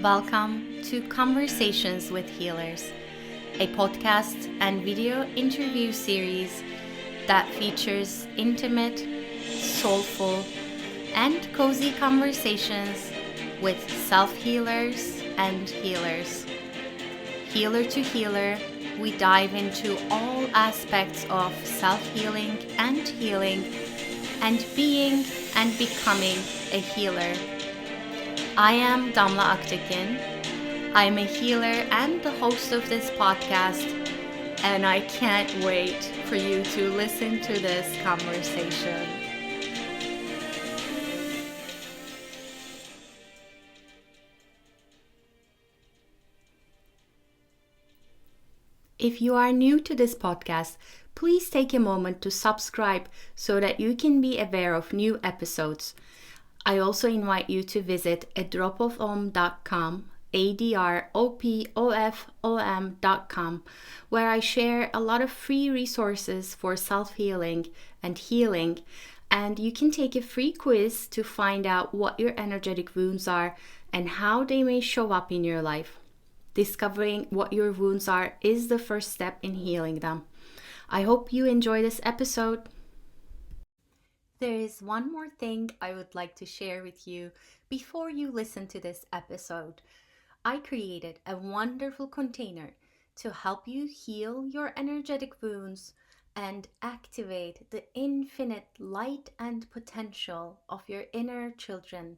Welcome to Conversations with Healers, a podcast and video interview series that features intimate, soulful, and cozy conversations with self-healers and healers. Healer to healer, we dive into all aspects of self-healing and healing, and being and becoming a healer. I am Damla. I am a healer and the host of this podcast, and I can't wait for you to listen to this conversation. If you are new to this podcast, please take a moment to subscribe so that you can be aware of new episodes. I also invite you to visit adropofom.com, adropofom.com, where I share a lot of free resources for self-healing and healing, and you can take a free quiz to find out what your energetic wounds are and how they may show up in your life. Discovering what your wounds are is the first step in healing them. I hope you enjoy this episode. There is one more thing I would like to share with you before you listen to this episode. I created a wonderful container to help you heal your energetic wounds and activate the infinite light and potential of your inner children.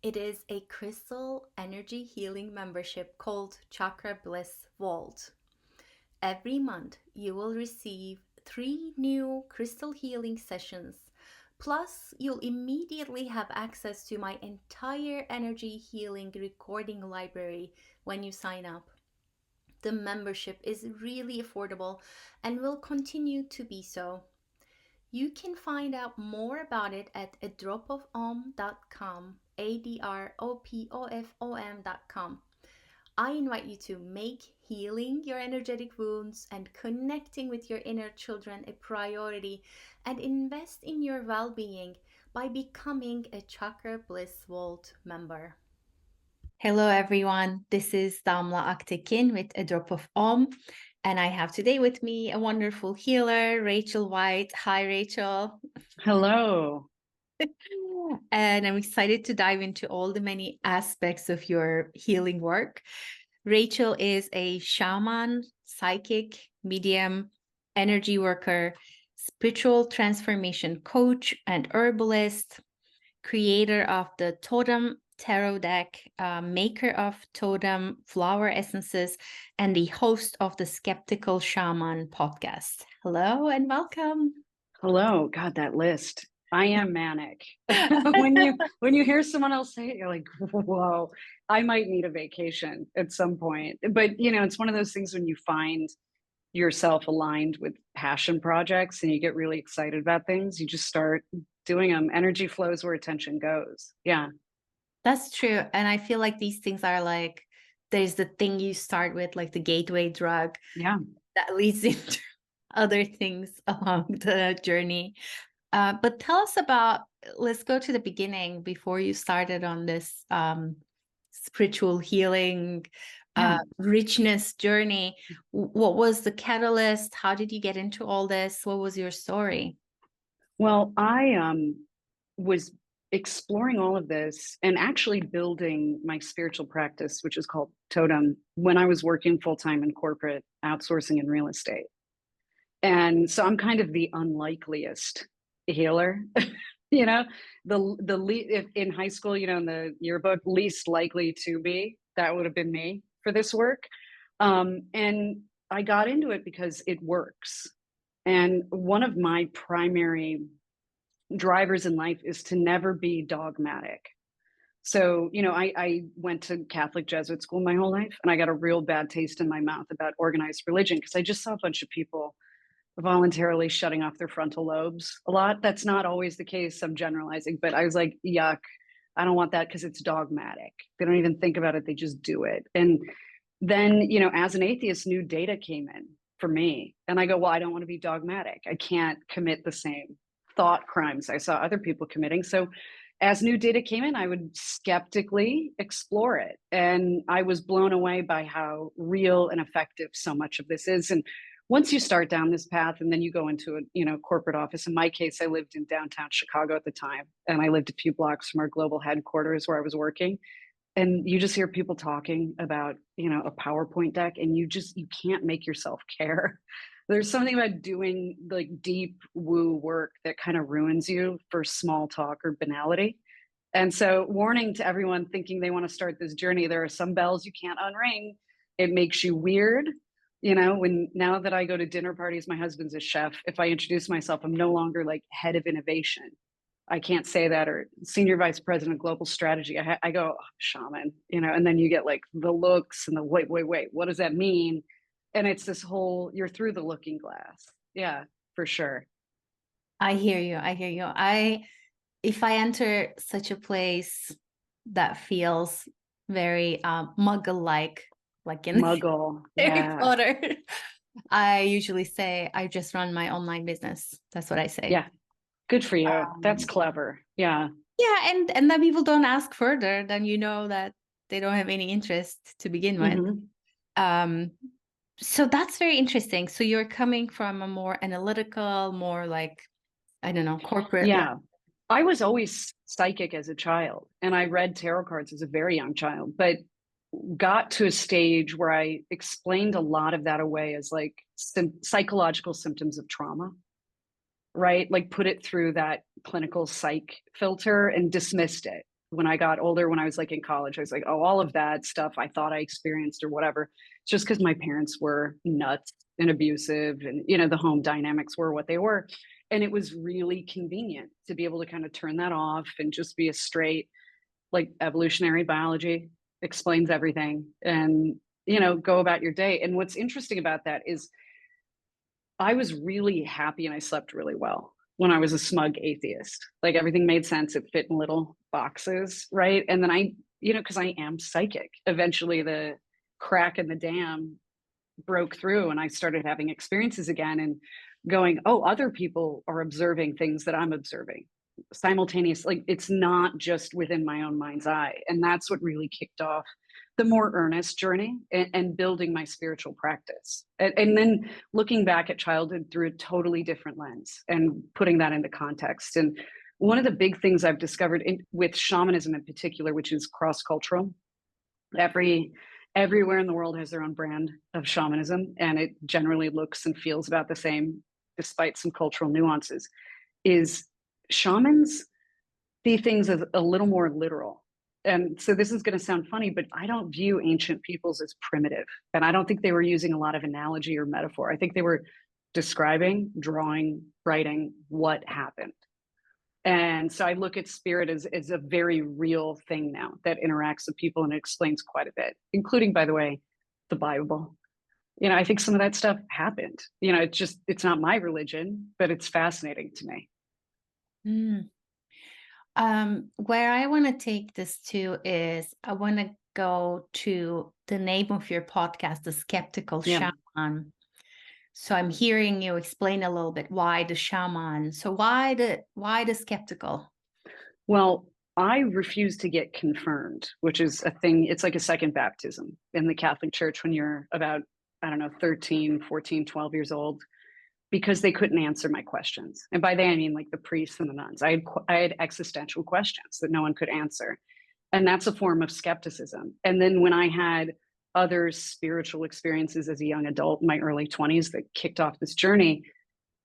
It is a crystal energy healing membership called Chakra Bliss Vault. Every month you will receive 3 new crystal healing sessions. Plus, you'll immediately have access to my entire energy healing recording library when you sign up. The membership is really affordable and will continue to be so. You can find out more about it at adropofom.com, adropofom.com. I invite you to make healing your energetic wounds and connecting with your inner children a priority and invest in your well-being by becoming a Chakra Bliss Vault member. Hello everyone, this is Damla with A Drop of Om, and I have today with me a wonderful healer, Rachel White. Hi Rachel. Hello. And I'm excited to dive into all the many aspects of your healing work. Rachel is a shaman, psychic, medium, energy worker, spiritual transformation coach, and herbalist, creator of the Totem tarot deck, maker of Totem flower essences, and the host of the Skeptical Shaman podcast. Hello and welcome. Hello. God, that list. I am manic. when you hear someone else say it, you're like, whoa, I might need a vacation at some point. But it's one of those things when you find yourself aligned with passion projects and you get really excited about things, you just start doing them. Energy flows where attention goes. Yeah. That's true. And I feel like these things are like, there's the thing you start with, like the gateway drug. Yeah. That leads into other things along the journey. But tell us about, let's go to the beginning before you started on this spiritual healing, richness journey. What was the catalyst? How did you get into all this? What was your story? Well, I was exploring all of this and actually building my spiritual practice, which is called Totem, when I was working full-time in corporate outsourcing and real estate. And so I'm kind of the unlikeliest healer, if in high school, in the yearbook, least likely to be, that would have been me for this work. And I got into it because it works. And one of my primary drivers in life is to never be dogmatic. So, I went to Catholic Jesuit school my whole life, and I got a real bad taste in my mouth about organized religion because I just saw a bunch of people voluntarily shutting off their frontal lobes a lot. That's not always the case. I'm generalizing, but I was like, yuck, I don't want that because it's dogmatic. They don't even think about it. They just do it. And then, as an atheist, new data came in for me. And I go, well, I don't want to be dogmatic. I can't commit the same thought crimes I saw other people committing. So as new data came in, I would skeptically explore it. And I was blown away by how real and effective so much of this is. And once you start down this path and then you go into a corporate office, in my case, I lived in downtown Chicago at the time, and I lived a few blocks from our global headquarters where I was working. And you just hear people talking about a PowerPoint deck, and you can't make yourself care. There's something about doing like deep woo work that kind of ruins you for small talk or banality. And so, warning to everyone thinking they want to start this journey, there are some bells you can't unring. It makes you weird. Now that I go to dinner parties, my husband's a chef. If I introduce myself, I'm no longer like head of innovation. I can't say that, or senior vice president of global strategy. I go, oh, shaman, and then you get like the looks and the wait, what does that mean? And it's this whole, you're through the looking glass. Yeah, for sure. I hear you. If I enter such a place that feels very muggle-like, like in Muggle, Harry yeah. Potter, I usually say I just run my online business. That's what I say. Yeah, good for you. That's clever. Yeah. Yeah, and then people don't ask further, then you know that they don't have any interest to begin with. So that's very interesting. So you're coming from a more analytical, more like, I don't know, corporate. Yeah. I was always psychic as a child, and I read tarot cards as a very young child, but got to a stage where I explained a lot of that away as like psychological symptoms of trauma, right? Like put it through that clinical psych filter and dismissed it. When I got older, when I was like in college, I was like, oh, all of that stuff I thought I experienced or whatever. It's just because my parents were nuts and abusive, and the home dynamics were what they were. And it was really convenient to be able to kind of turn that off and just be a straight, like, evolutionary biology explains everything, and go about your day. And what's interesting about that is I was really happy and I slept really well when I was a smug atheist. Like, everything made sense. It fit in little boxes, right? And then because I am psychic, eventually the crack in the dam broke through and I started having experiences again and going, oh, other people are observing things that I'm observing simultaneous. Like, it's not just within my own mind's eye. And that's what really kicked off the more earnest journey and building my spiritual practice. And then looking back at childhood through a totally different lens and putting that into context. And one of the big things I've discovered with shamanism in particular, which is cross-cultural, everywhere in the world has their own brand of shamanism, and it generally looks and feels about the same despite some cultural nuances, is shamans see things as a little more literal. And so this is going to sound funny, but I don't view ancient peoples as primitive. And I don't think they were using a lot of analogy or metaphor. I think they were describing, drawing, writing what happened. And so I look at spirit as a very real thing now that interacts with people, and it explains quite a bit, including, by the way, the Bible. I think some of that stuff happened. It's not my religion, but it's fascinating to me. Where I want to take this to is I want to go to the name of your podcast, The Skeptical Shaman. So I'm hearing you explain a little bit why the shaman. So why the skeptical? Well, I refuse to get confirmed, which is a thing. It's like a second baptism in the Catholic Church when you're about, 13, 14, 12 years old, because they couldn't answer my questions. And by that, I mean like the priests and the nuns. I had existential questions that no one could answer. And that's a form of skepticism. And then when I had other spiritual experiences as a young adult in my early 20s that kicked off this journey,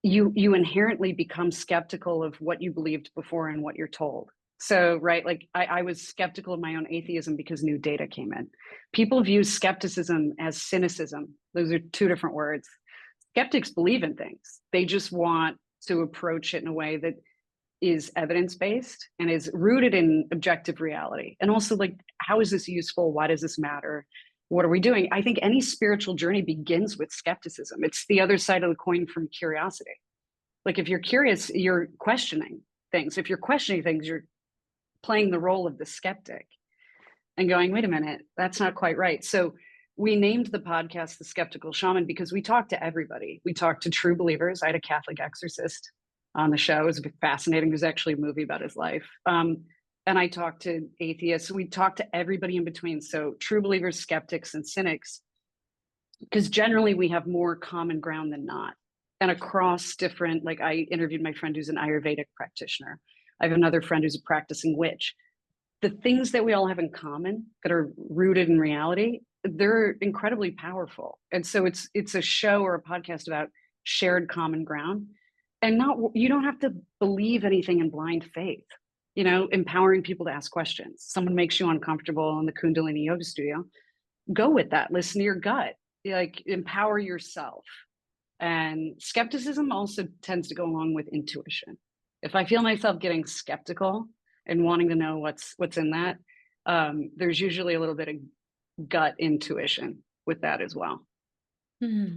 you inherently become skeptical of what you believed before and what you're told. So, right, like I was skeptical of my own atheism because new data came in. People view skepticism as cynicism. Those are two different words. Skeptics believe in things. They just want to approach it in a way that is evidence-based and is rooted in objective reality. And also, like, how is this useful? Why does this matter? What are we doing? I think any spiritual journey begins with skepticism. It's the other side of the coin from curiosity. Like, if you're curious, you're questioning things. If you're questioning things, you're playing the role of the skeptic and going, wait a minute, that's not quite right. So we named the podcast The Skeptical Shaman because we talk to everybody. We talk to true believers. I had a Catholic exorcist on the show. It was fascinating. There's actually a movie about his life. and I talk to atheists. We talk to everybody in between. So true believers, skeptics, and cynics, because generally we have more common ground than not. And across different, like I interviewed my friend who's an Ayurvedic practitioner. I have another friend who's a practicing witch. The things that we all have in common that are rooted in reality, they're incredibly powerful. And so it's a show or a podcast about shared common ground. And not, you don't have to believe anything in blind faith, empowering people to ask questions. Someone makes you uncomfortable in the Kundalini yoga studio, go with that, listen to your gut, like empower yourself. And skepticism also tends to go along with intuition. If I feel myself getting skeptical and wanting to know what's in that, there's usually a little bit of gut intuition with that as well. Hmm.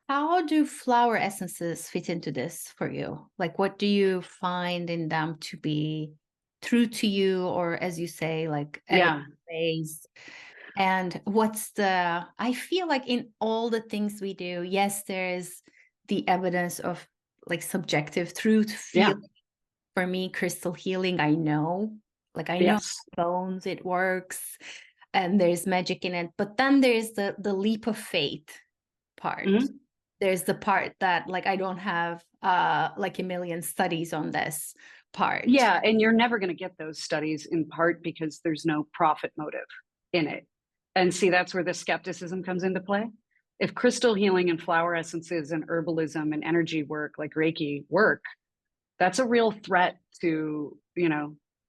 How do flower essences fit into this for you? Like, what do you find in them to be true to you, or as you say, like Yeah. evidence-based? And I feel like in all the things we do, yes, there's the evidence of like subjective truth, Yeah. feel. For me, crystal healing, I know Yes. bones, it works, and there's magic in it. But then there's the leap of faith part. Mm-hmm. There's the part that like I don't have like a million studies on this part. Yeah, and you're never going to get those studies in part because there's no profit motive in it. And see, that's where the skepticism comes into play. If crystal healing and flower essences and herbalism and energy work like Reiki work, that's a real threat to,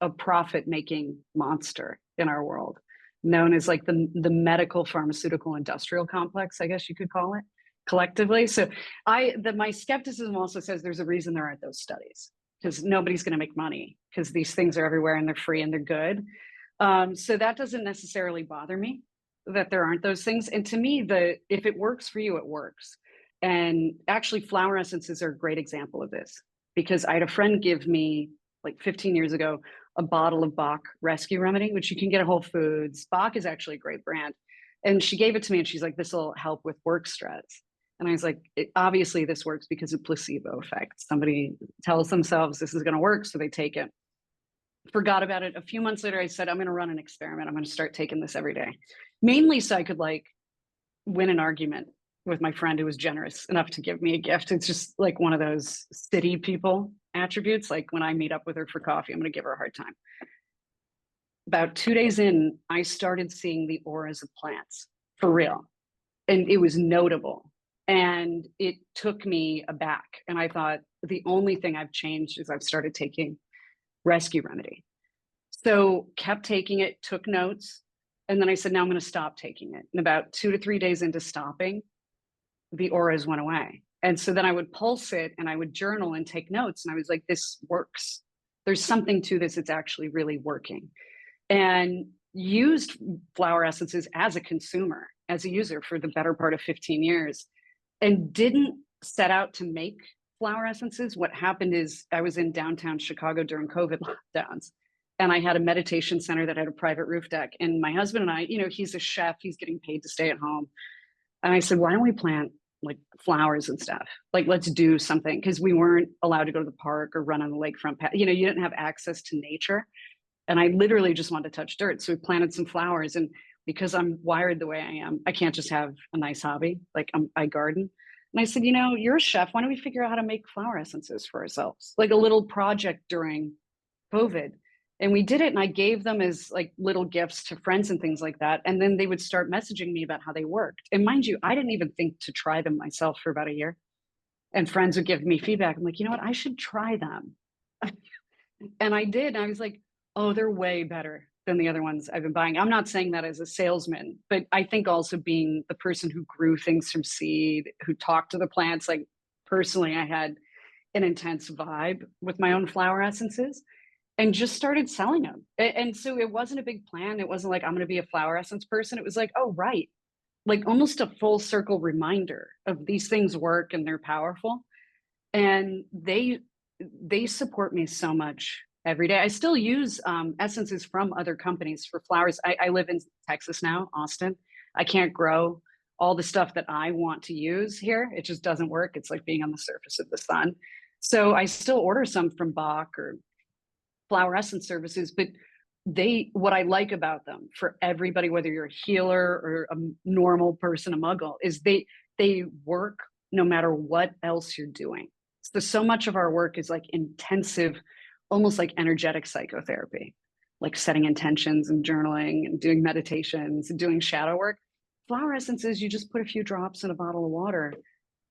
a profit making monster in our world, known as like the medical pharmaceutical industrial complex, I guess you could call it collectively. So my skepticism also says there's a reason there aren't those studies, because nobody's going to make money because these things are everywhere and they're free and they're good. So that doesn't necessarily bother me that there aren't those things. And to me, if it works for you, it works. And actually, flower essences are a great example of this, because I had a friend give me like 15 years ago a bottle of Bach Rescue Remedy, which you can get at Whole Foods. Bach is actually a great brand. And she gave it to me and she's like, this will help with work stress. And I was like, obviously this works because of placebo effect. Somebody tells themselves this is going to work, so they take it. Forgot about it. A few months later, I said, I'm going to run an experiment. I'm going to start taking this every day, mainly so I could like win an argument with my friend who was generous enough to give me a gift. It's just like one of those city people attributes. Like when I meet up with her for coffee, I'm going to give her a hard time. About 2 days in, I started seeing the auras of plants for real. And it was notable. And it took me aback. And I thought the only thing I've changed is I've started taking Rescue Remedy. So kept taking it, took notes. And then I said, now I'm going to stop taking it. And about 2 to 3 days into stopping, the auras went away. And so then I would pulse it and I would journal and take notes. And I was like, this works. There's something to this. It's actually really working. And used flower essences as a consumer, as a user for the better part of 15 years, and didn't set out to make flower essences. What happened is I was in downtown Chicago during COVID lockdowns, and I had a meditation center that had a private roof deck. And my husband and I, he's a chef, he's getting paid to stay at home. And I said, why don't we plant like flowers and stuff? Like, let's do something. Because we weren't allowed to go to the park or run on the lakefront path. You didn't have access to nature. And I literally just wanted to touch dirt. So we planted some flowers. And because I'm wired the way I am, I can't just have a nice hobby. Like I garden. And I said, you're a chef. Why don't we figure out how to make flower essences for ourselves? Like a little project during COVID. And we did it. And I gave them as like little gifts to friends and things like that. And then they would start messaging me about how they worked. And mind you, I didn't even think to try them myself for about a year. And friends would give me feedback. I'm like, you know what? I should try them. And I did. And I was like, oh, they're way better than the other ones I've been buying. I'm not saying that as a salesman, but I think also being the person who grew things from seed, who talked to the plants, like personally, I had an intense vibe with my own flower essences and just started selling them. And so it wasn't a big plan. It wasn't like, I'm going to be a flower essence person. It was like, oh, right. Like almost a full circle reminder of these things work and they're powerful. And they support me so much every day. I still use essences from other companies for flowers. I live in Texas now, Austin. I can't grow all the stuff that I want to use here. It just doesn't work. It's like being on the surface of the sun. So I still order some from Bach or flower essence services, but what I like about them for everybody, whether you're a healer or a normal person, a muggle, is they work no matter what else you're doing. So much of our work is like intensive, almost like energetic psychotherapy, like setting intentions and journaling and doing meditations and doing shadow work. Flower essences, you just put a few drops in a bottle of water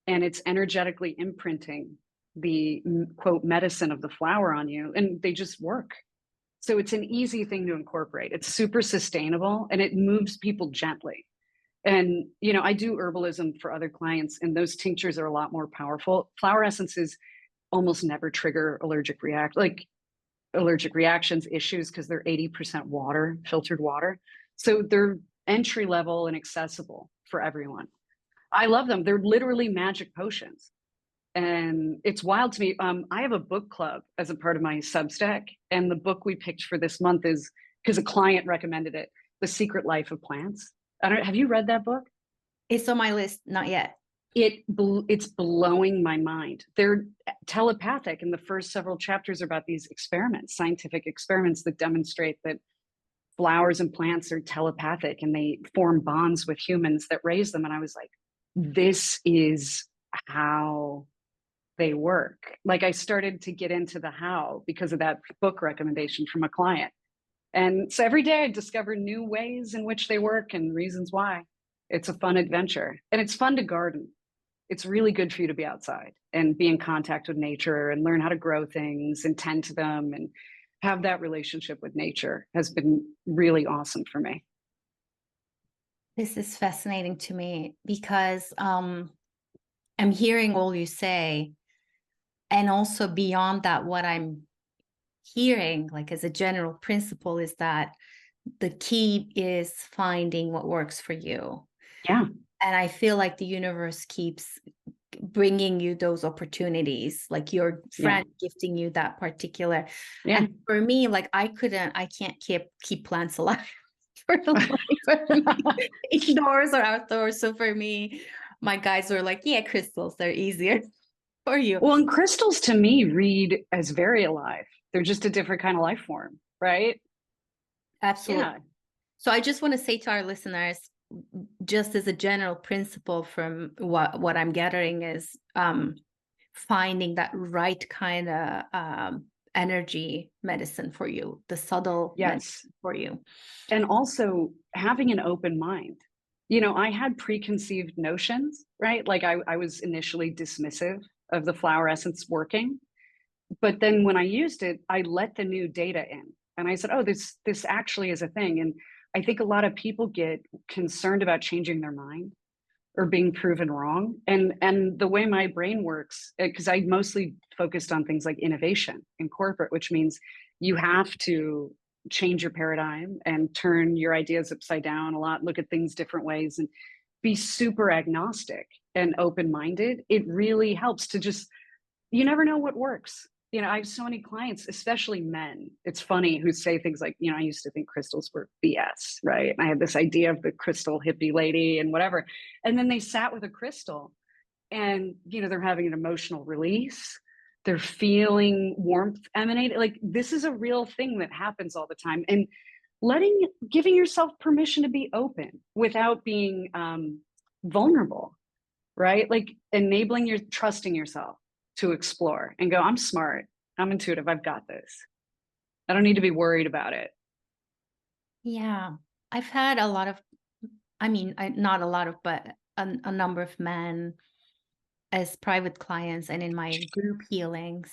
and it's energetically imprinting the quote medicine of the flower on you, and they just work. So it's an easy thing to incorporate. It's super sustainable and it moves people gently. And, you know, I do herbalism for other clients, and those tinctures are a lot more powerful. Flower essences almost never trigger allergic reactions, issues, because they're 80% water, filtered water. So they're entry level and accessible for everyone. I love them. They're literally magic potions. And it's wild to me. I have a book club as a part of my Substack, and the book we picked for this month is, because a client recommended it, The Secret Life of Plants. Have you read that book? It's on my list, not yet. It's blowing my mind. They're telepathic, and the first several chapters are about these experiments, scientific experiments that demonstrate that flowers and plants are telepathic and they form bonds with humans that raise them. And I was like, this is how they work. Like, I started to get into the how because of that book recommendation from a client. And so every day I discover new ways in which they work and reasons why. It's a fun adventure, and it's fun to garden. It's really good for you to be outside and be in contact with nature and learn how to grow things and tend to them and have that relationship with nature has been really awesome for me. This is fascinating to me because I'm hearing all you say. And also beyond that, what I'm hearing, like as a general principle, is that the key is finding what works for you. Yeah. And I feel like the universe keeps bringing you those opportunities, like your friend gifting you that particular. Yeah. And for me, like I can't keep plants alive for the life of me, indoors or outdoors. So for me, my guys were like, yeah, crystals, they're easier for you. Well, and crystals to me read as very alive. They're just a different kind of life form, right? Absolutely. Yeah. So I just want to say to our listeners, just as a general principle from what I'm gathering is finding that right kind of energy medicine for you, the subtle medicine for you. And also having an open mind. You know, I had preconceived notions, right? Like I was initially dismissive of the flower essence working. But then when I used it, I let the new data in. And I said, oh, this actually is a thing. And I think a lot of people get concerned about changing their mind or being proven wrong. And the way my brain works, because I mostly focused on things like innovation in corporate, which means you have to change your paradigm and turn your ideas upside down a lot, look at things different ways, and be super agnostic and open-minded. It really helps to just, you never know what works. You know, I have so many clients, especially men. It's funny, who say things like, you know, I used to think crystals were BS, right? And I had this idea of the crystal hippie lady and whatever. And then they sat with a crystal and, you know, they're having an emotional release. They're feeling warmth emanate. Like, this is a real thing that happens all the time. And giving yourself permission to be open without being vulnerable, right? Like trusting yourself to explore and go, I'm smart, I'm intuitive, I've got this. I don't need to be worried about it. Yeah. I've had a lot of, not a lot of, but a number of men as private clients, and in my group healings,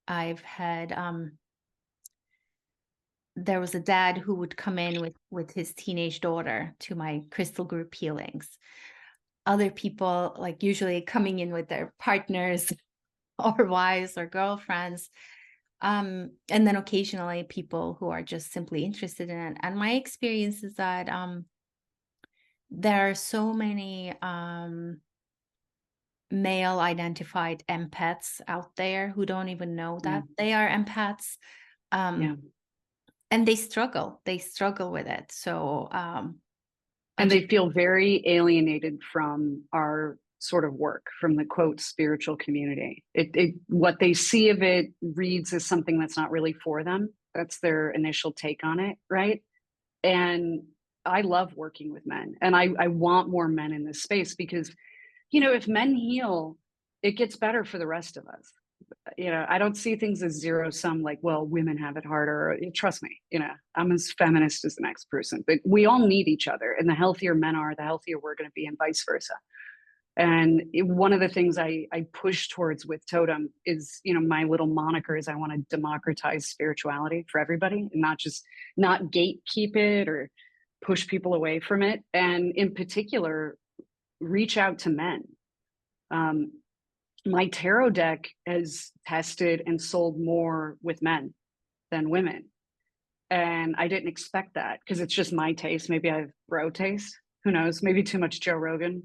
I've had, there was a dad who would come in with his teenage daughter to my crystal group healings. Other people, like usually coming in with their partners or wives or girlfriends. And then occasionally people who are just simply interested in it. And my experience is that there are so many male identified empaths out there who don't even know that they are empaths. And they struggle with it. So and they feel very alienated from our sort of work from the quote spiritual community. It what they see of it reads as something that's not really for them. That's their initial take on it, right? And I love working with men, and I want more men in this space because, if men heal, it gets better for the rest of us. I don't see things as zero sum, like, well, women have it harder. Trust me, I'm as feminist as the next person, but we all need each other. And the healthier men are, the healthier we're going to be, and vice versa. And one of the things I push towards with Totem is, my little moniker is I want to democratize spirituality for everybody and not gatekeep it or push people away from it. And in particular, reach out to men. My tarot deck has tested and sold more with men than women. And I didn't expect that because it's just my taste. Maybe I have bro taste. Who knows? Maybe too much Joe Rogan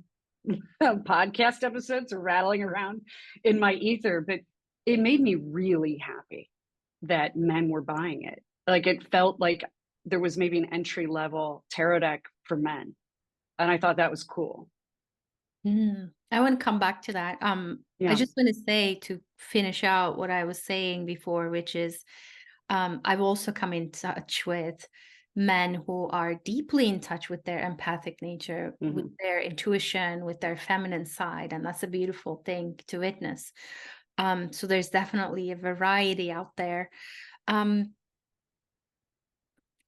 podcast episodes are rattling around in my ether, but it made me really happy that men were buying it. Like, it felt like there was maybe an entry level tarot deck for men. And I thought that was cool. I want to come back to that. I Yeah. just want to say, to finish out what I was saying before, which is I've also come in touch with men who are deeply in touch with their empathic nature, with their intuition, with their feminine side. And that's a beautiful thing to witness. So there's definitely a variety out there.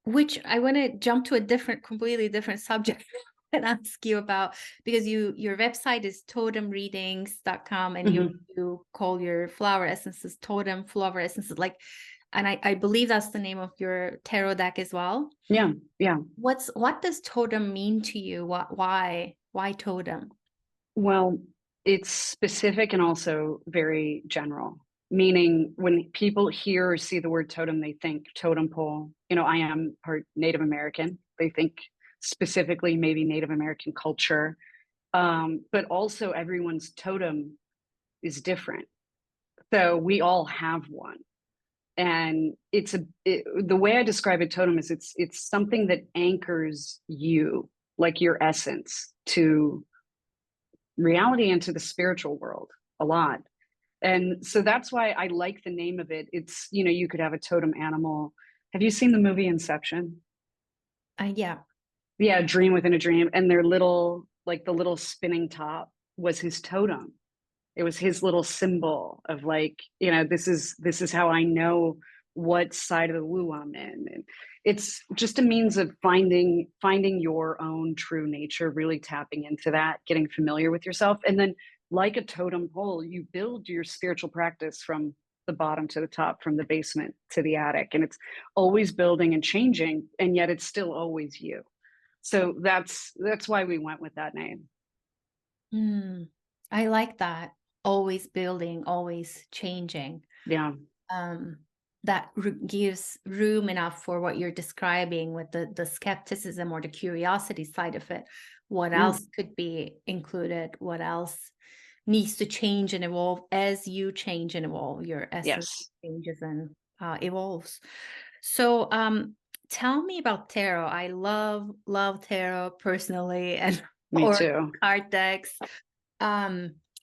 Which I want to jump to a completely different subject and ask you about, because your website is totemreadings.com, and you call your flower essences Totem flower essences, and I believe that's the name of your tarot deck as well. Yeah. What does totem mean to you? Why totem? Well, it's specific and also very general, meaning when people hear or see the word totem, they think totem pole. I am part Native American. They think specifically maybe Native American culture. But also everyone's totem is different. So we all have one. And the way I describe a totem is it's something that anchors you, like your essence, to reality and to the spiritual world a lot. And so that's why I like the name of it. It's, you could have a totem animal. Have you seen the movie Inception? Yeah. Yeah, Dream Within a Dream. And their little, like the little spinning top was his totem. It was his little symbol of, like, this is how I know what side of the woo I'm in. And it's just a means of finding your own true nature, really tapping into that, getting familiar with yourself. And then, like a totem pole, you build your spiritual practice from the bottom to the top, from the basement to the attic. And it's always building and changing, and yet it's still always you. So that's why we went with that name. I like that. Always building, always changing. Yeah. That gives room enough for what you're describing with the skepticism or the curiosity side of it. What else could be included? What else needs to change and evolve as you change and evolve? Your essence changes and evolves. So tell me about tarot. I love tarot personally, and Me too. card decks.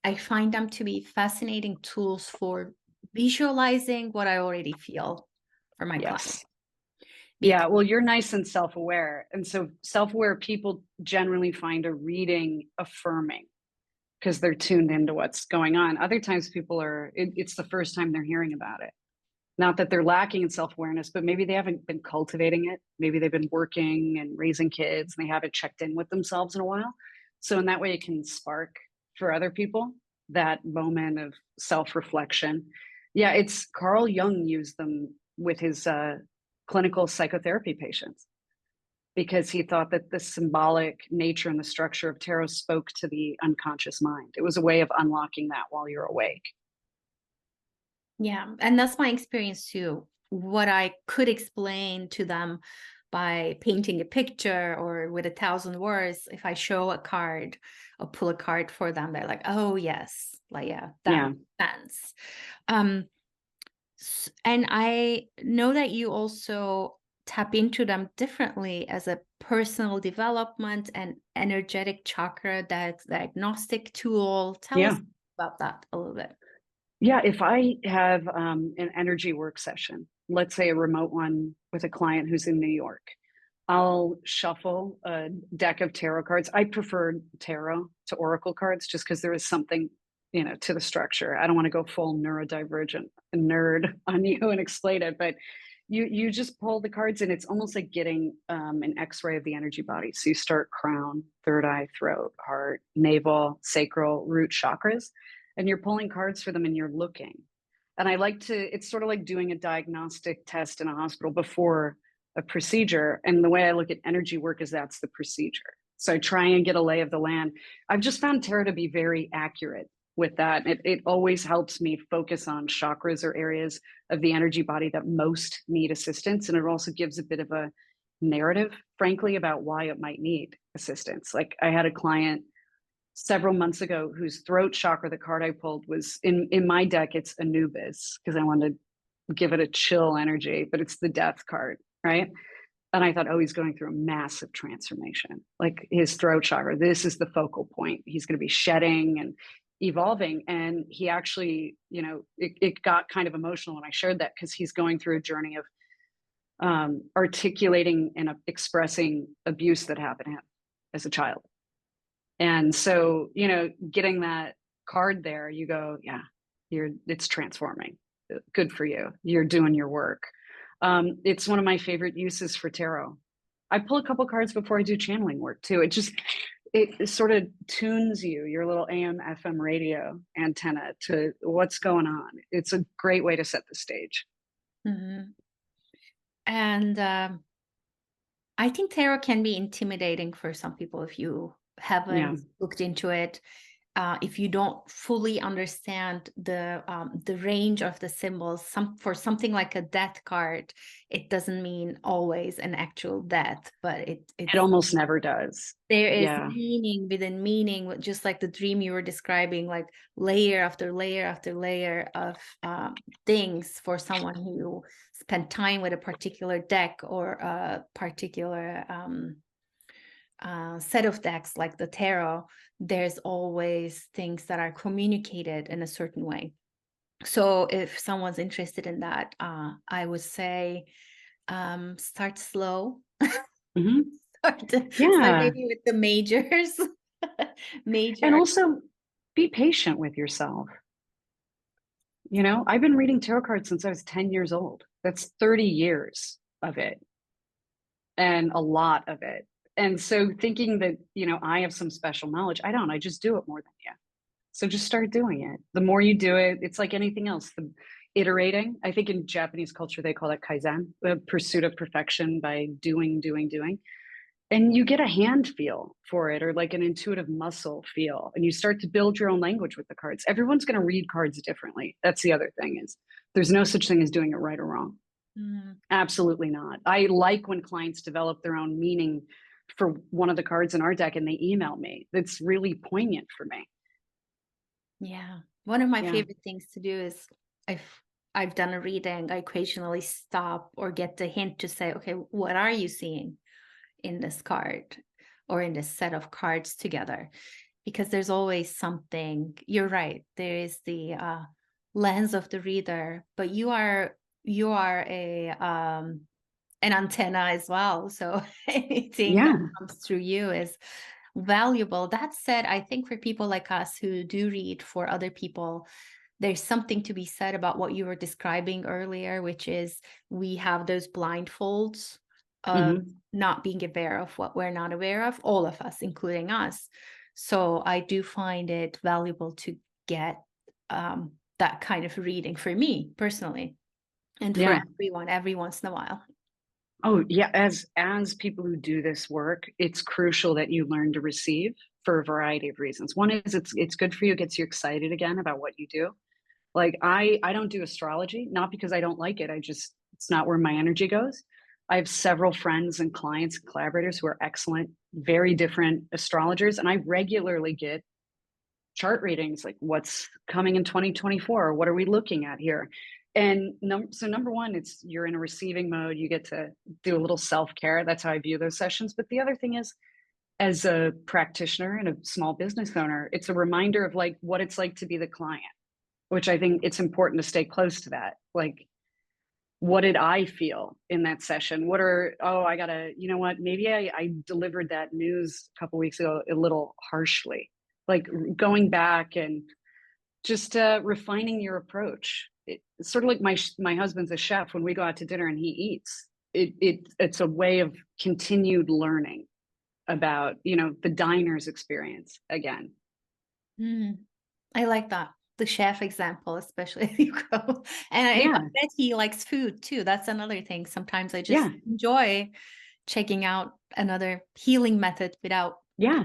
I find them to be fascinating tools for visualizing what I already feel for my clients. Yeah, well, you're nice and self-aware. And so self-aware people generally find a reading affirming because they're tuned into what's going on. Other times people it's the first time they're hearing about it. Not that they're lacking in self-awareness, but maybe they haven't been cultivating it. Maybe they've been working and raising kids and they haven't checked in with themselves in a while. So in that way, it can spark for other people that moment of self-reflection. Yeah, it's Carl Jung used them with his clinical psychotherapy patients because he thought that the symbolic nature and the structure of tarot spoke to the unconscious mind. It was a way of unlocking that while you're awake. Yeah, and that's my experience too. What I could explain to them by painting a picture or with 1,000 words, if I show a card or pull a card for them, they're like, oh yes, like, yeah, that makes sense. And I know that you also tap into them differently as a personal development and energetic chakra diagnostic tool. Tell us Yeah. about that a little bit. Yeah. If I have an energy work session, let's say a remote one with a client who's in New York, I'll shuffle a deck of tarot cards. I prefer tarot to oracle cards just because there is something, to the structure. I don't want to go full neurodivergent nerd on you and explain it, but you just pull the cards and it's almost like getting an X-ray of the energy body. So you start crown, third eye, throat, heart, navel, sacral, root chakras, and you're pulling cards for them and you're looking. And I like to, it's sort of like doing a diagnostic test in a hospital before a procedure. And the way I look at energy work is that's the procedure. So I try and get a lay of the land. I've just found tarot to be very accurate with that. It always helps me focus on chakras or areas of the energy body that most need assistance. And it also gives a bit of a narrative, frankly, about why it might need assistance. Like I had a client several months ago whose throat chakra, the card I pulled was in my deck, it's Anubis, because I wanted to give it a chill energy, but it's the death card, right? And I thought, oh, he's going through a massive transformation. Like his throat chakra, this is the focal point. He's going to be shedding and evolving. And he actually, it got kind of emotional when I shared that because he's going through a journey of articulating and expressing abuse that happened to him as a child. And so, getting that card there, you go, yeah, it's transforming. Good for you. You're doing your work. It's one of my favorite uses for tarot. I pull a couple cards before I do channeling work too. It sort of tunes you, your little AM FM radio antenna to what's going on. It's a great way to set the stage. Mm-hmm. And I think tarot can be intimidating for some people if you haven't looked into it. If you don't fully understand the range of the symbols, for something like a death card, it doesn't mean always an actual death, but it almost never does. There is meaning within meaning, just like the dream you were describing, like layer after layer after layer of things for someone who spent time with a particular deck or a particular set of decks like the tarot. There's always things that are communicated in a certain way. So if someone's interested in that, I would say start slow. Mm-hmm. Start maybe with the majors. And also be patient with yourself. I've been reading tarot cards since I was 10 years old. That's 30 years of it and a lot of it. And so thinking that, I have some special knowledge, I don't, I just do it more than you. So just start doing it. The more you do it, it's like anything else, the iterating. I think in Japanese culture, they call it kaizen, the pursuit of perfection by doing. And you get a hand feel for it or like an intuitive muscle feel. And you start to build your own language with the cards. Everyone's going to read cards differently. That's the other thing is there's no such thing as doing it right or wrong. Absolutely not. I like when clients develop their own meaning for one of the cards in our deck and they email me. That's really poignant for me. Yeah. One of my favorite things to do is I've done a reading, I occasionally stop or get the hint to say, okay, what are you seeing in this card or in this set of cards together? Because there's always something. You're right. There is the lens of the reader, but you are a an antenna as well. So anything that comes through you is valuable. That said, I think for people like us who do read for other people, there's something to be said about what you were describing earlier, which is we have those blindfolds of not being aware of what we're not aware of, all of us, including us. So I do find it valuable to get that kind of reading for me personally, and for everyone every once in a while. Oh yeah, as people who do this work, it's crucial that you learn to receive for a variety of reasons. One is it's good for you, it gets you excited again about what you do. Like I don't do astrology, not because I don't like it. It's not where my energy goes. I have several friends and clients and collaborators who are excellent, very different astrologers, and I regularly get chart readings like what's coming in 2024, what are we looking at here? And so number one, it's you're in a receiving mode. You get to do a little self-care. That's how I view those sessions. But the other thing is, as a practitioner and a small business owner, it's a reminder of like what it's like to be the client, which I think it's important to stay close to that. Like, what did I feel in that session? I gotta, you know what, maybe I delivered that news a couple weeks ago a little harshly. Like going back and just refining your approach. It's sort of like my husband's a chef. When we go out to dinner and he eats, it's a way of continued learning about, you know, the diner's experience again. Mm, I like that. The chef example, especially if you go. And I Yeah, bet he likes food too. That's another thing. Sometimes I just yeah, enjoy checking out another healing method without yeah.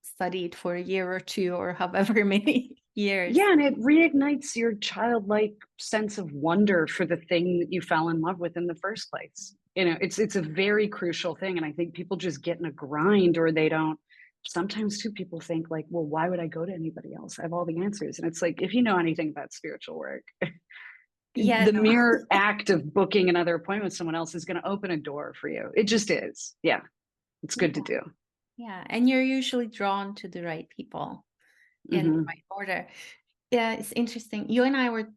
studied for a year or two or however many years. Yeah, and it reignites your childlike sense of wonder for the thing that you fell in love with in the first place. You know, it's a very crucial thing, and I think people just get in a grind, or they don't. Sometimes too, people think like, well, why would I go to anybody else? I have all the answers. And it's like, if you know anything about spiritual work, Yeah, the no. mere act of booking another appointment with someone else is going to open a door for you. It just is. Yeah, it's Yeah, good to do. yeah. And you're usually drawn to the right people in the Hmm. right order. Yeah, it's interesting. You and I were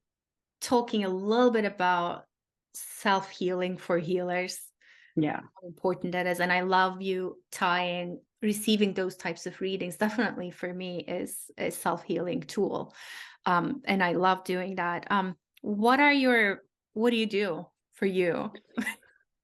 talking a little bit about self-healing for healers, Yeah. how important that is. And I love you tying receiving those types of readings. Definitely for me is a self-healing tool. And I love doing that. What do you do for you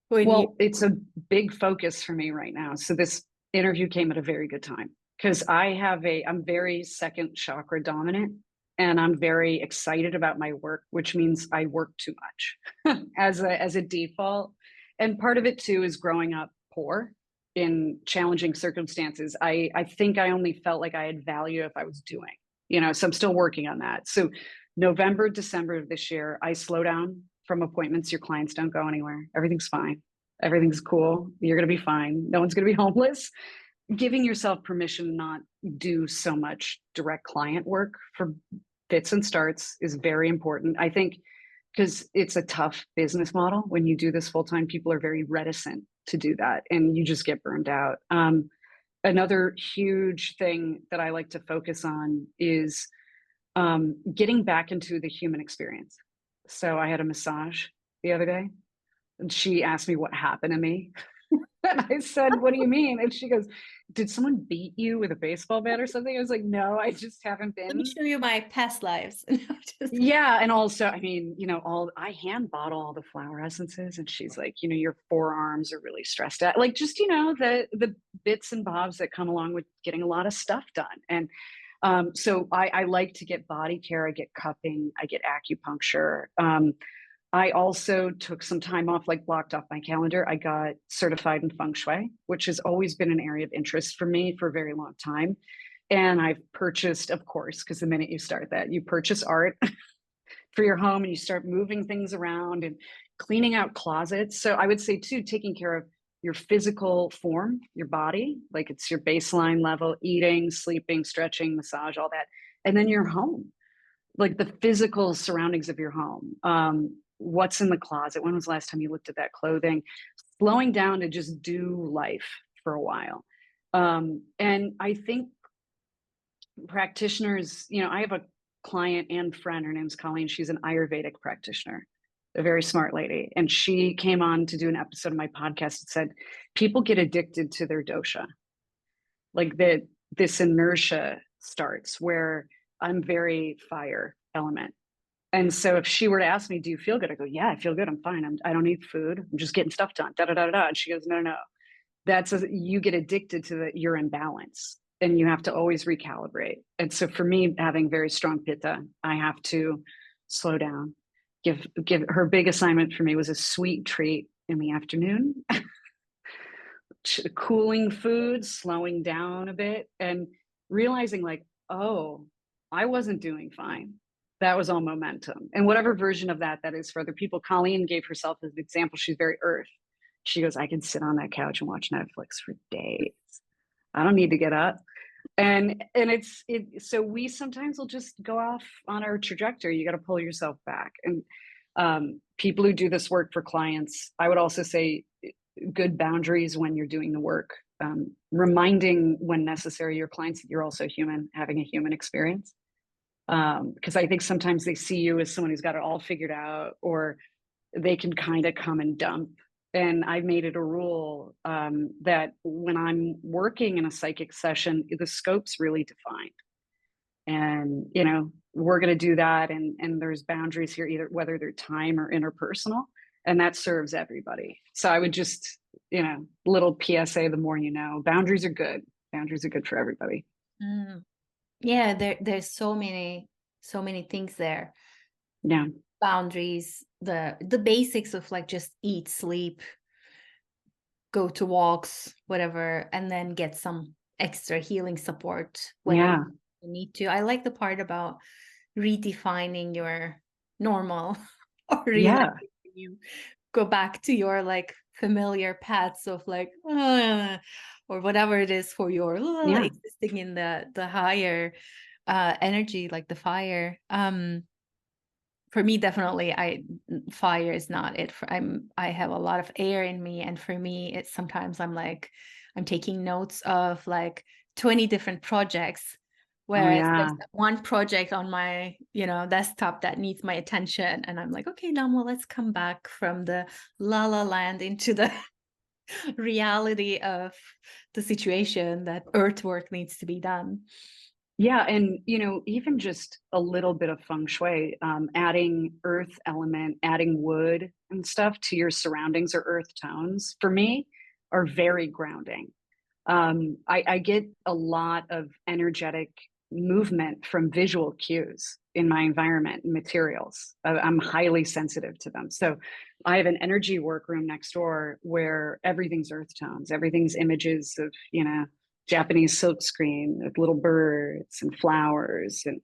when you Well, it's a big focus for me right now. So this interview came at a very good time because I'm very second chakra dominant, and I'm very excited about my work, which means I work too much as a default. And part of it too is growing up poor in challenging circumstances. I think I only felt like I had value if I was doing, you know, so I'm still working on that. So November, December of this year, I slow down from appointments. Your clients don't go anywhere. Everything's fine. Everything's cool. You're going to be fine. No one's going to be homeless. Giving yourself permission to not do so much direct client work for fits and starts is very important. I think because it's a tough business model. When you do this full time, people are very reticent to do that, and you just get burned out. Another huge thing that I like to focus on is getting back into the human experience. So I had a massage the other day, and she asked me what happened to me. And I said, "What do you mean?" And she goes, "Did someone beat you with a baseball bat or something?" I was like, "No, I just haven't let me been." show you my past lives. Just Yeah, and also, I mean, you know, all I hand bottle all the flower essences, and she's like, you know, your forearms are really stressed out, like just you know the bits and bobs that come along with getting a lot of stuff done. And so I like to get body care. I get cupping. I get acupuncture. I also took some time off, like blocked off my calendar. I got certified in feng shui, which has always been an area of interest for me for a very long time. And I've purchased, of course, because the minute you start that, you purchase art for your home and you start moving things around and cleaning out closets. So I would say, too, taking care of your physical form, your body, like it's your baseline level, eating, sleeping, stretching, massage, all that. And then your home, like the physical surroundings of your home. What's in the closet? When was the last time you looked at that clothing? Slowing down to just do life for a while. And I think practitioners, you know, I have a client and friend, her name's Colleen. She's an Ayurvedic practitioner, a very smart lady. And she came on to do an episode of my podcast that said people get addicted to their dosha. Like that this inertia starts where I'm very fire element. And so if she were to ask me, "Do you feel good?" I go, "Yeah, I feel good. I'm fine. I don't need food. I'm just getting stuff done." Da da da da. Da. And she goes, "No, no, no. You get addicted to the your imbalance, and you have to always recalibrate." And so for me, having very strong pitta, I have to slow down. Give her big assignment for me was a sweet treat in the afternoon, cooling food, slowing down a bit, and realizing like, oh, I wasn't doing fine. That was all momentum. And whatever version of that is for other people. Colleen gave herself as an example. She's very earth. She goes, "I can sit on that couch and watch Netflix for days. I don't need to get up." And so we sometimes will just go off on our trajectory. You got to pull yourself back. And People who do this work for clients, I would also say good boundaries when you're doing the work, reminding when necessary your clients that you're also human, having a human experience. Because I think sometimes they see you as someone who's got it all figured out, or they can kind of come and dump. And I made it a rule that when I'm working in a psychic session, the scope's really defined. And, you know, we're going to do that. And there's boundaries here, either whether they're time or interpersonal. And that serves everybody. So I would just, you know, little PSA, the more you know, boundaries are good. Boundaries are good for everybody. Mm. Yeah, there's so many things there. Yeah. Boundaries, the basics of like just eat, sleep, go to walks, whatever, and then get some extra healing support whenever Yeah. you need to. I like the part about redefining your normal or Yeah. realizing you go back to your like familiar paths of like or whatever it is for your Yeah. existing in the higher energy, like the fire. For me, definitely, fire is not it. I have a lot of air in me, and for me, it's sometimes I'm like I'm taking notes of like 20 different projects, Oh, whereas there's yeah. that one project on my desktop that needs my attention, and I'm like, okay, Damla, let's come back from the la la land into the reality of the situation that earthwork needs to be done. Yeah, and you know, even just a little bit of feng shui, adding earth element, adding wood and stuff to your surroundings or earth tones, for me, are very grounding. I get a lot of energetic movement from visual cues in my environment and materials. I'm highly sensitive to them. So I have an energy workroom next door where everything's earth tones, everything's images of, you know, Japanese silk screen with little birds and flowers, and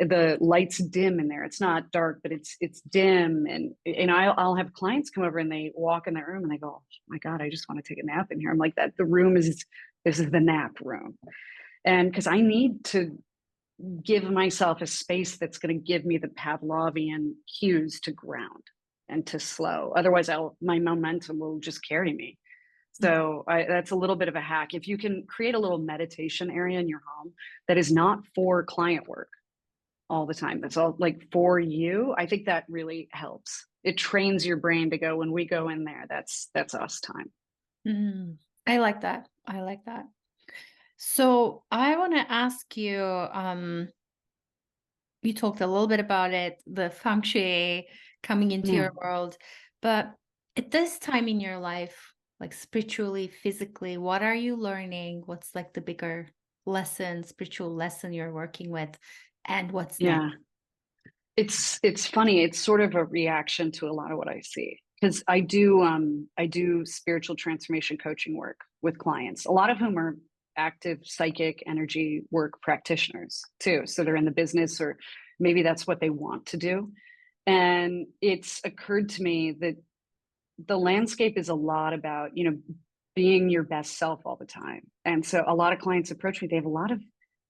the light's dim in there. It's not dark, but it's dim. And I'll have clients come over and they walk in the room and they go, "Oh my God, I just want to take a nap in here." I'm like, that the room is this is the nap room. And because I need to give myself a space that's going to give me the Pavlovian cues to ground and to slow. Otherwise, my momentum will just carry me. So that's a little bit of a hack. If you can create a little meditation area in your home that is not for client work all the time, that's all like for you, I think that really helps. It trains your brain to go, when we go in there, that's us time. Mm, I like that. I like that. So I want to ask you, you talked a little bit about it, the feng shui coming into Yeah. your world, but at this time in your life, like spiritually, physically, what are you learning? What's like the bigger lesson, spiritual lesson you're working with, and what's next? Yeah. It's funny. It's sort of a reaction to a lot of what I see, because I do spiritual transformation coaching work with clients, a lot of whom are active psychic energy work practitioners too. So they're in the business, or maybe that's what they want to do. And it's occurred to me that the landscape is a lot about, you know, being your best self all the time. And so a lot of clients approach me, they have a lot of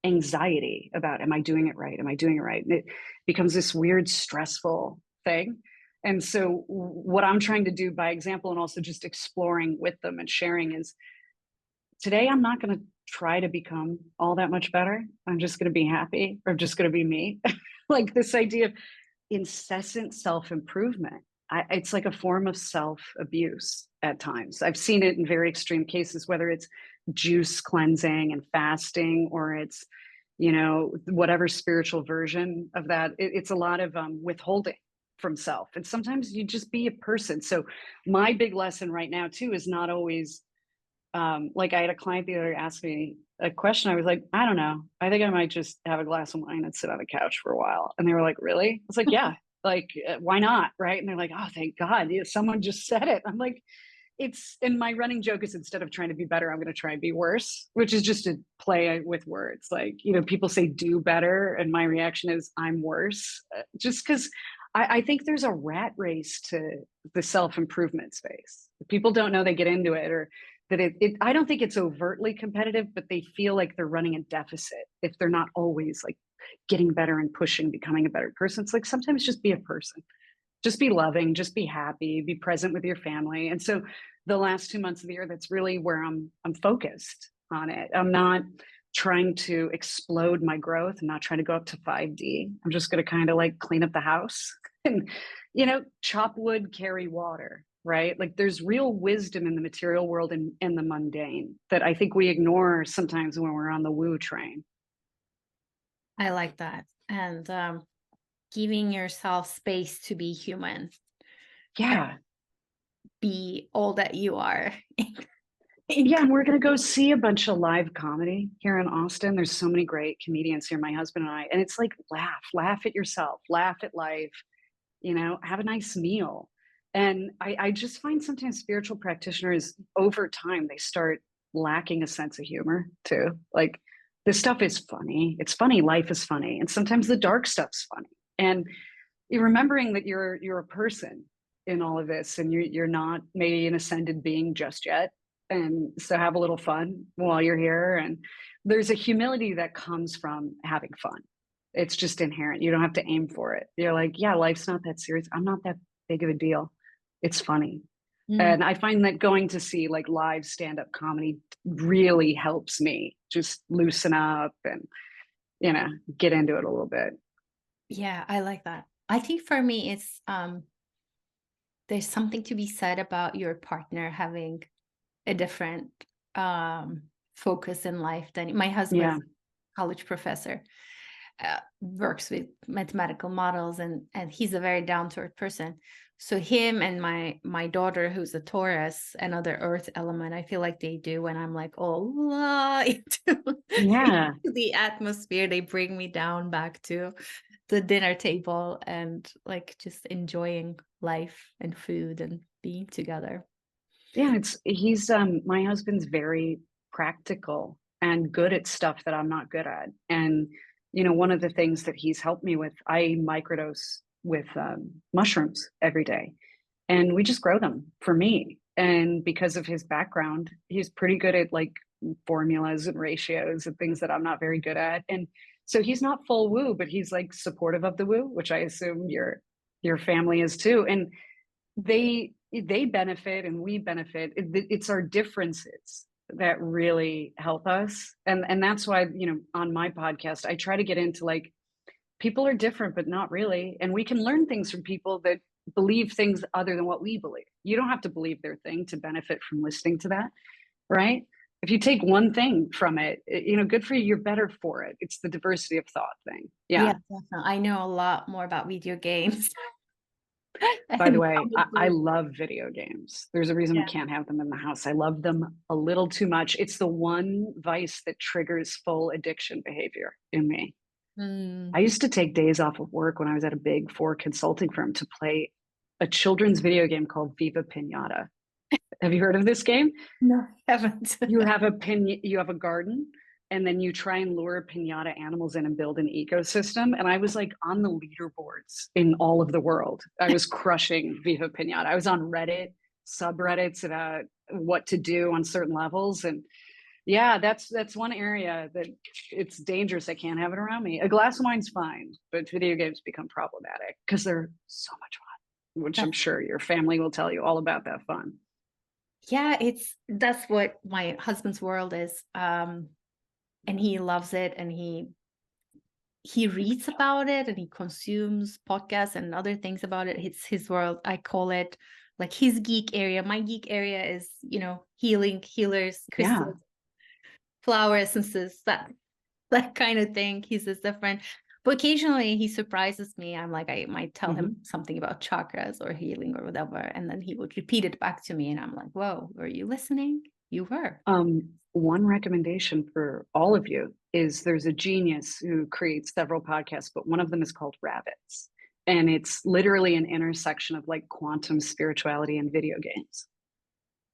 anxiety about, am I doing it right? Am I doing it right? And it becomes this weird, stressful thing. And so what I'm trying to do by example, and also just exploring with them and sharing, is today I'm not going to try to become all that much better. I'm just going to be happy, or I'm just going to be me. Like this idea of incessant self-improvement. It's like a form of self-abuse at times. I've seen it in very extreme cases, whether it's juice cleansing and fasting, or it's, you know, whatever spiritual version of that. It's a lot of withholding from self. And sometimes you just be a person. So my big lesson right now too is not always, like I had a client the other day ask me a question. I was like, I don't know. I think I might just have a glass of wine and sit on the couch for a while. And they were like, really? I was like, yeah, like, why not? Right. And they're like, oh, thank God. Yeah, someone just said it. I'm like, and my running joke is, instead of trying to be better, I'm going to try and be worse, which is just a play with words. Like, you know, people say do better. And my reaction is I'm worse, just because I think there's a rat race to the self-improvement space. People don't know they get into it, or that I don't think it's overtly competitive, but they feel like they're running a deficit if they're not always like getting better and pushing, becoming a better person. It's like, sometimes just be a person. Just be loving, just be happy, be present with your family. And so the last 2 months of the year, that's really where I'm focused on it. I'm not trying to explode my growth. I'm not trying to go up to 5D. I'm just going to kind of like clean up the house and, chop wood, carry water, right? Like there's real wisdom in the material world and the mundane that I think we ignore sometimes when we're on the woo train. I like that. And giving yourself space to be human, Yeah. be all that you are. Yeah, and we're going to go see a bunch of live comedy here in Austin. There's so many great comedians here, my husband and I. And it's like laugh at yourself, laugh at life, have a nice meal. And I just find sometimes spiritual practitioners over time, they start lacking a sense of humor too. Like this stuff is funny. It's funny. Life is funny. And sometimes the dark stuff's funny. And you're remembering that you're a person in all of this and you're not maybe an ascended being just yet. And so have a little fun while you're here. And there's a humility that comes from having fun. It's just inherent. You don't have to aim for it. You're like, yeah, life's not that serious. I'm not that big of a deal. It's funny. Mm. And I find that going to see like live stand-up comedy really helps me just loosen up and, get into it a little bit. Yeah, I like that. I think for me, it's there's something to be said about your partner having a different focus in life than my husband's Yeah. college professor. Works with mathematical models, and he's a very down-to-earth person. So him and my daughter, who's a Taurus, another earth element, I feel like they do when I'm like, oh, into Yeah. the atmosphere, they bring me down back to the dinner table and like just enjoying life and food and being together. Yeah, he's my husband's very practical and good at stuff that I'm not good at. And one of the things that he's helped me with, I microdose with mushrooms every day, and we just grow them for me. And because of his background, he's pretty good at like formulas and ratios and things that I'm not very good at. And so he's not full woo, but he's like supportive of the woo, which I assume your family is too. And they benefit and we benefit. It's our differences that really help us. And that's why, on my podcast, I try to get into like, people are different, but not really. And we can learn things from people that believe things other than what we believe. You don't have to believe their thing to benefit from listening to that, right? If you take one thing from it, good for you. You're better for it. It's the diversity of thought thing. Yeah, Yeah. definitely. I know a lot more about video games. By the And way, I probably, love video games. There's a reason we yeah. can't have them in the house. I love them a little too much. It's the one vice that triggers full addiction behavior in me. Mm. I used to take days off of work when I was at a big four consulting firm to play a children's video game called Viva Pinata. Have you heard of this game? No, I haven't. You have a garden, and then you try and lure pinata animals in and build an ecosystem. And I was like on the leaderboards in all of the world. I was crushing Viva Pinata. I was on Reddit subreddits about what to do on certain levels. And yeah, that's one area that it's dangerous. I can't have it around me. A glass of wine's fine, but video games become problematic because they're so much fun, which I'm sure your family will tell you all about that fun. Yeah, that's what my husband's world is. And he loves it, and he reads about it, and he consumes podcasts and other things about it. It's his world. I call it like his geek area. My geek area is, healing, healers, Yeah. crystals, flower essences, that kind of thing. He's just different. But occasionally he surprises me. I'm like, I might tell him something about chakras or healing or whatever, and then he would repeat it back to me, and I'm like, whoa, were you listening? You were. One recommendation for all of you is there's a genius who creates several podcasts, but one of them is called Rabbits. And it's literally an intersection of like quantum spirituality and video games.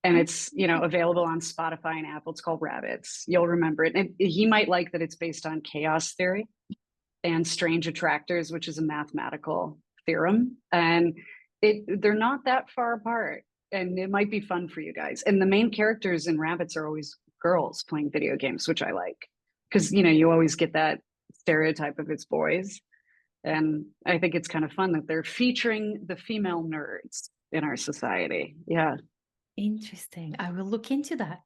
And it's, available on Spotify and Apple. It's called Rabbits. You'll remember it. And he might like that it's based on chaos theory and strange attractors, which is a mathematical theorem. And they're not that far apart. And it might be fun for you guys. And the main characters in Rabbits are always girls playing video games, which I like. Because, you always get that stereotype of it's boys. And I think it's kind of fun that they're featuring the female nerds in our society. Yeah, Interesting. I will look into that.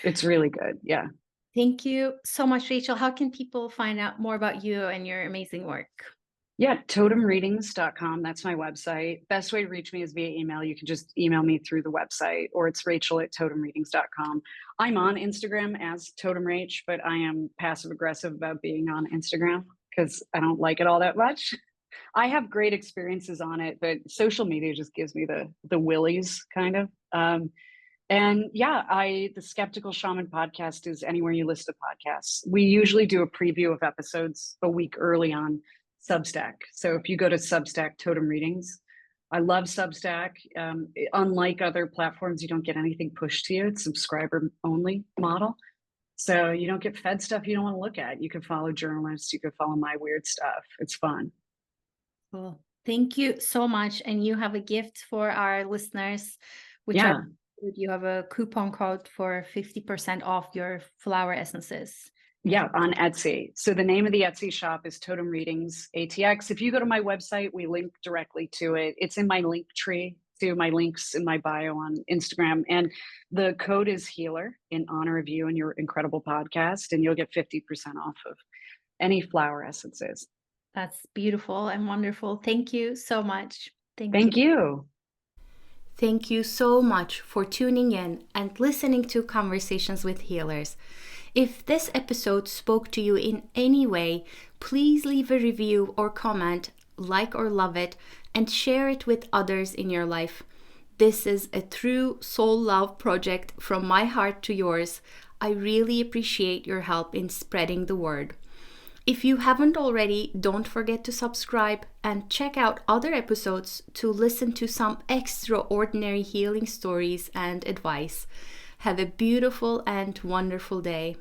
it's really good. Yeah. Thank you so much, Rachel. How can people find out more about you and your amazing work? Yeah, totemreadings.com. That's my website. Best way to reach me is via email. You can just email me through the website, or it's rachel@totemreadings.com. I'm on Instagram as totemrach, but I am passive aggressive about being on Instagram because I don't like it all that much. I have great experiences on it, but social media just gives me the willies kind of. And yeah, I the Skeptical Shaman podcast is anywhere you listen to podcasts. We usually do a preview of episodes a week early on Substack. So if you go to Substack Totem Readings, I love Substack. Unlike other platforms, you don't get anything pushed to you. It's subscriber only model. So you don't get fed stuff you don't want to look at. You can follow journalists, you can follow my weird stuff. It's fun. Cool. Thank you so much. And you have a gift for our listeners, which Yeah. you have a coupon code for 50% off your flower essences. Yeah, on Etsy. So the name of the Etsy shop is Totem Readings ATX. If you go to my website, we link directly to it. It's in my link tree to my links in my bio on Instagram. And the code is healer in honor of you and your incredible podcast. And you'll get 50% off of any flower essences. That's beautiful and wonderful. Thank you so much. Thank you. Thank you so much for tuning in and listening to Conversations with Healers. If this episode spoke to you in any way, please leave a review or comment, like or love it, and share it with others in your life. This is a true soul love project from my heart to yours. I really appreciate your help in spreading the word. If you haven't already, don't forget to subscribe and check out other episodes to listen to some extraordinary healing stories and advice. Have a beautiful and wonderful day.